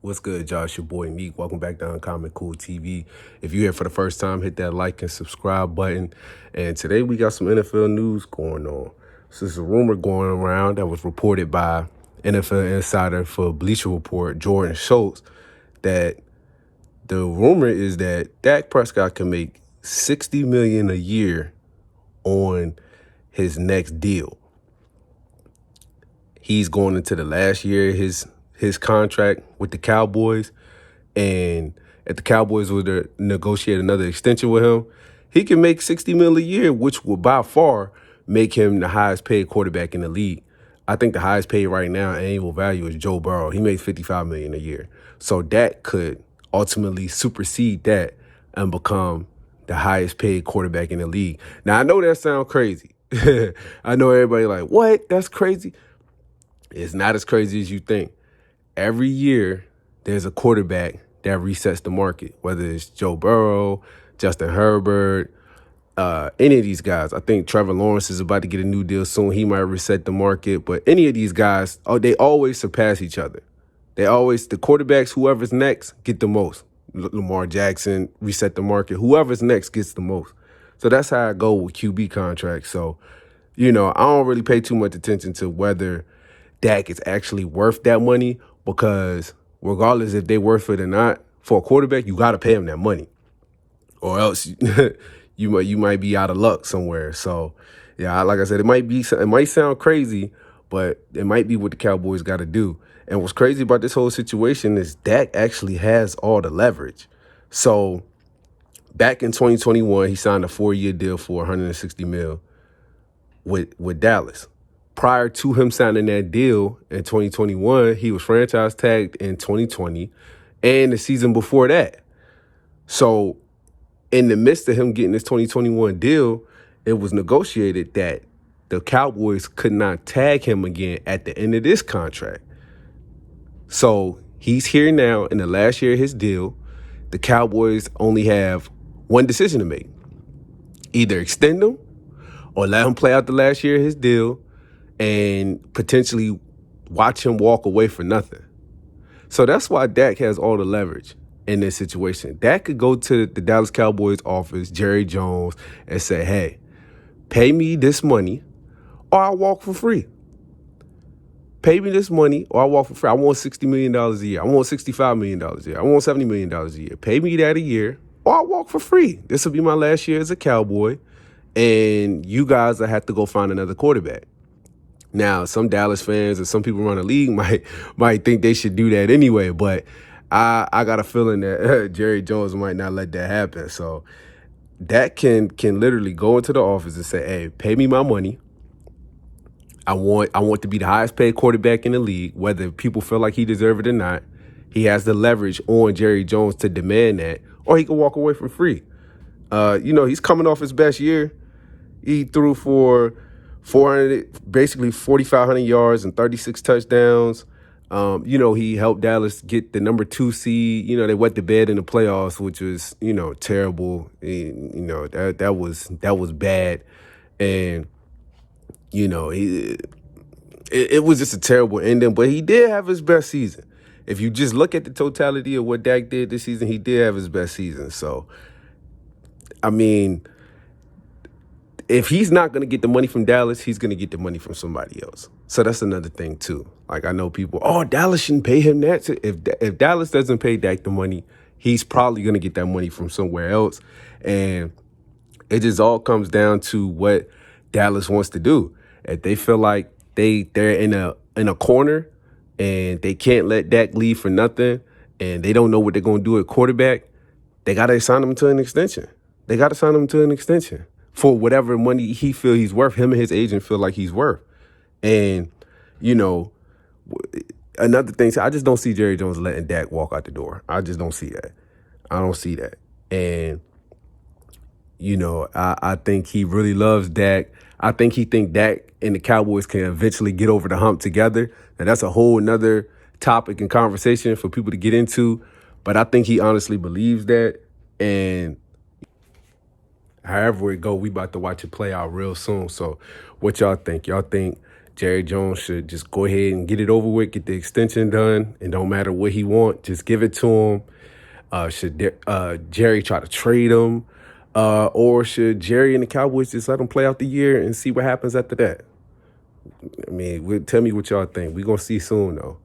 What's good, Josh? Your boy Meek. Welcome back to Uncommon Cool TV. If you're here for the first time, hit that like and subscribe button. And today we got some NFL news going on. So there's a rumor going around that was reported by NFL insider for Bleacher Report, Jordan Schultz, that the rumor is that Dak Prescott can make $60 million a year on his next deal. He's going into the last year of his contract with the Cowboys, and if the Cowboys were to negotiate another extension with him, he can make $60 million a year, which will by far make him the highest paid quarterback in the league. I think the highest paid right now annual value is Joe Burrow. He makes $55 million a year. So Dak could ultimately supersede that and become the highest paid quarterback in the league. Now, I know that sounds crazy. I know everybody like, what? That's crazy. It's not as crazy as you think. Every year, there's a quarterback that resets the market, whether it's Joe Burrow, Justin Herbert, any of these guys. I think Trevor Lawrence is about to get a new deal soon. He might reset the market. But any of these guys, they always surpass each other. The quarterbacks, whoever's next, get the most. Lamar Jackson, reset the market. Whoever's next gets the most. So that's how I go with QB contracts. So, I don't really pay too much attention to whether Dak is actually worth that money, because regardless if they're worth it or not, for a quarterback, you got to pay him that money, or else you might be out of luck somewhere. So, yeah, like I said, it might sound crazy, but it might be what the Cowboys got to do. And what's crazy about this whole situation is Dak actually has all the leverage. So, back in 2021, he signed a 4-year deal for $160 million with Dallas. Prior to him signing that deal in 2021, he was franchise tagged in 2020 and the season before that. So in the midst of him getting this 2021 deal, it was negotiated that the Cowboys could not tag him again at the end of this contract. So he's here now in the last year of his deal. The Cowboys only have one decision to make. Either extend him or let him play out the last year of his deal and potentially watch him walk away for nothing. So that's why Dak has all the leverage in this situation. Dak could go to the Dallas Cowboys office, Jerry Jones, and say, hey, pay me this money or I'll walk for free. Pay me this money or I'll walk for free. I want $60 million a year. I want $65 million a year. I want $70 million a year. Pay me that a year or I'll walk for free. This will be my last year as a Cowboy, and you guys will have to go find another quarterback. Now, some Dallas fans and some people around the league might think they should do that anyway, but I got a feeling that Jerry Jones might not let that happen. So that can literally go into the office and say, hey, pay me my money. I want to be the highest paid quarterback in the league, whether people feel like he deserves it or not. He has the leverage on Jerry Jones to demand that, or he can walk away for free. He's coming off his best year. He threw for 4,500 yards and 36 touchdowns. He helped Dallas get the number 2 seed. They wet the bed in the playoffs, which was, terrible. That was bad. And, it was just a terrible ending, but he did have his best season. If you just look at the totality of what Dak did this season, he did have his best season. So, I mean, if he's not going to get the money from Dallas, he's going to get the money from somebody else. So that's another thing, too. Like, I know people, Dallas shouldn't pay him that. If Dallas doesn't pay Dak the money, he's probably going to get that money from somewhere else. And it just all comes down to what Dallas wants to do. If they feel like they're in a corner and they can't let Dak leave for nothing, and they don't know what they're going to do at quarterback, they got to sign him to an extension. For whatever money he feel he's worth, him and his agent feel like he's worth. And, another thing, I just don't see Jerry Jones letting Dak walk out the door. I just don't see that. I don't see that. And, I think he really loves Dak. I think he thinks Dak and the Cowboys can eventually get over the hump together. Now, that's a whole nother topic and conversation for people to get into. But I think he honestly believes that. And however it go, we about to watch it play out real soon. So what y'all think? Y'all think Jerry Jones should just go ahead and get it over with, get the extension done, and don't matter what he want, just give it to him. Should Jerry try to trade him? Or should Jerry and the Cowboys just let him play out the year and see what happens after that? I mean, tell me what y'all think. We're going to see soon, though.